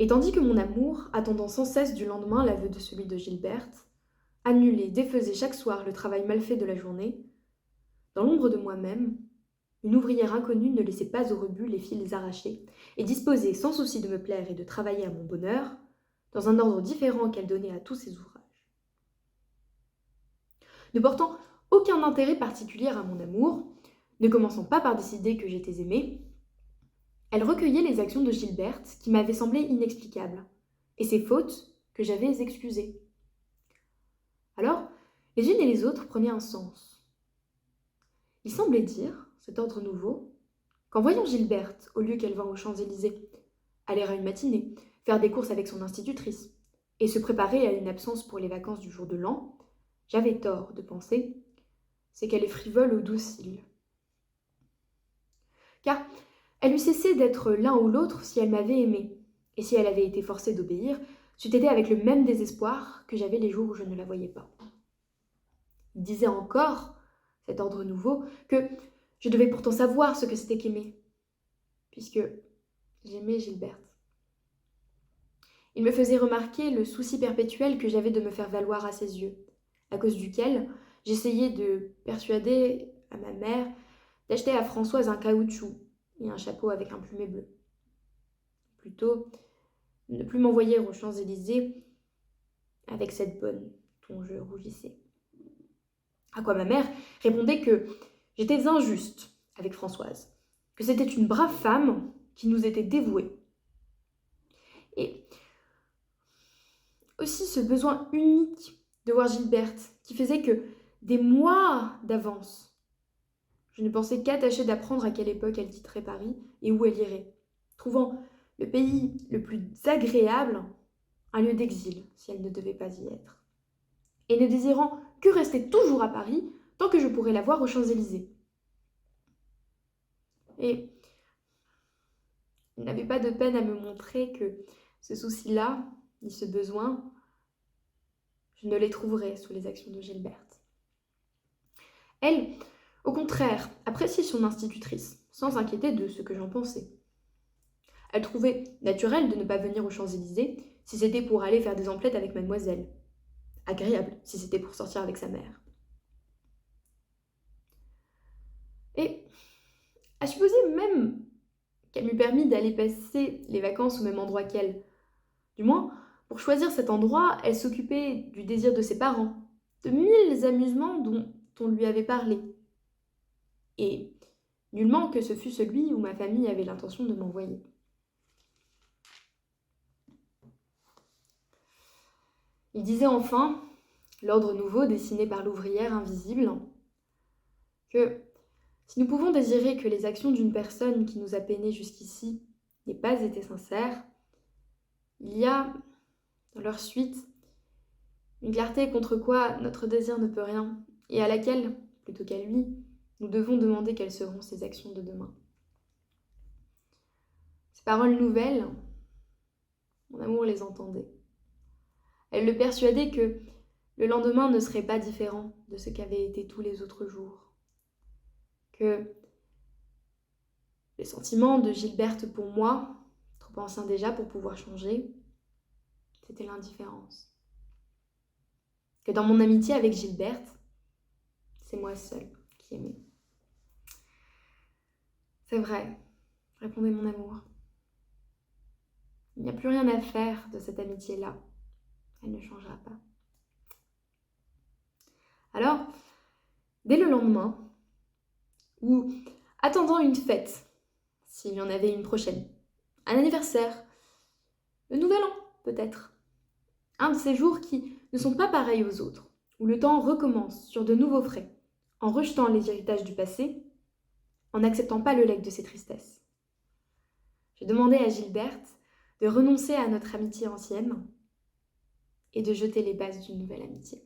Et tandis que mon amour, attendant sans cesse du lendemain l'aveu de celui de Gilberte, annulait, défaisait chaque soir le travail mal fait de la journée, dans l'ombre de moi-même, une ouvrière inconnue ne laissait pas au rebut les fils arrachés, et disposait, sans souci de me plaire et de travailler à mon bonheur, dans un ordre différent qu'elle donnait à tous ses ouvrages. Ne portant aucun intérêt particulier à mon amour, ne commençant pas par décider que j'étais aimée, elle recueillait les actions de Gilberte qui m'avaient semblé inexplicables, et ses fautes que j'avais excusées. Alors, les unes et les autres prenaient un sens. Il semblait dire, cet ordre nouveau, qu'en voyant Gilberte, au lieu qu'elle vînt aux Champs-Élysées, aller à une matinée, faire des courses avec son institutrice, et se préparer à une absence pour les vacances du jour de l'an, j'avais tort de penser, c'est qu'elle est frivole ou docile. Car elle eût cessé d'être l'un ou l'autre si elle m'avait aimé, et si elle avait été forcée d'obéir, c'eût été avec le même désespoir que j'avais les jours où je ne la voyais pas. Il disait encore, cet ordre nouveau, que je devais pourtant savoir ce que c'était qu'aimer, puisque j'aimais Gilberte. Il me faisait remarquer le souci perpétuel que j'avais de me faire valoir à ses yeux, à cause duquel j'essayais de persuader à ma mère d'acheter à Françoise un caoutchouc et un chapeau avec un plumet bleu. Plutôt, ne plus m'envoyer aux Champs-Élysées avec cette bonne dont je rougissais. À quoi ma mère répondait que j'étais injuste avec Françoise, que c'était une brave femme qui nous était dévouée. Et aussi ce besoin unique de voir Gilberte qui faisait que des mois d'avance, je ne pensais qu'à d'apprendre à quelle époque elle quitterait Paris et où elle irait, trouvant le pays le plus agréable un lieu d'exil si elle ne devait pas y être, et ne désirant que rester toujours à Paris tant que je pourrais la voir aux Champs-Élysées. Et il n'avait pas de peine à me montrer que ce souci-là, ni ce besoin, je ne les trouverais sous les actions de Gilberte. Elle, au contraire, appréciait son institutrice, sans s'inquiéter de ce que j'en pensais. Elle trouvait naturel de ne pas venir aux Champs-Élysées si c'était pour aller faire des emplettes avec mademoiselle. Agréable si c'était pour sortir avec sa mère. Et à supposer même qu'elle m'eût permis d'aller passer les vacances au même endroit qu'elle. Du moins, pour choisir cet endroit, elle s'occupait du désir de ses parents, de mille amusements dont on lui avait parlé. Et nullement que ce fût celui où ma famille avait l'intention de m'envoyer. Il disait enfin, l'ordre nouveau dessiné par l'ouvrière invisible, que si nous pouvons désirer que les actions d'une personne qui nous a peinés jusqu'ici n'aient pas été sincères, il y a, dans leur suite, une clarté contre quoi notre désir ne peut rien, et à laquelle, plutôt qu'à lui, nous devons demander quelles seront ses actions de demain. Ces paroles nouvelles, mon amour les entendait. Elle le persuadait que le lendemain ne serait pas différent de ce qu'avaient été tous les autres jours. Que les sentiments de Gilberte pour moi, trop anciens déjà pour pouvoir changer, c'était l'indifférence. Que dans mon amitié avec Gilberte, c'est moi seule qui aimais. C'est vrai, répondait mon amour. Il n'y a plus rien à faire de cette amitié-là. Elle ne changera pas. Alors, dès le lendemain, ou attendant une fête, s'il y en avait une prochaine, un anniversaire, le nouvel an peut-être, un de ces jours qui ne sont pas pareils aux autres, où le temps recommence sur de nouveaux frais, en rejetant les héritages du passé, en n'acceptant pas le legs de ses tristesses. Je demandais à Gilberte de renoncer à notre amitié ancienne et de jeter les bases d'une nouvelle amitié.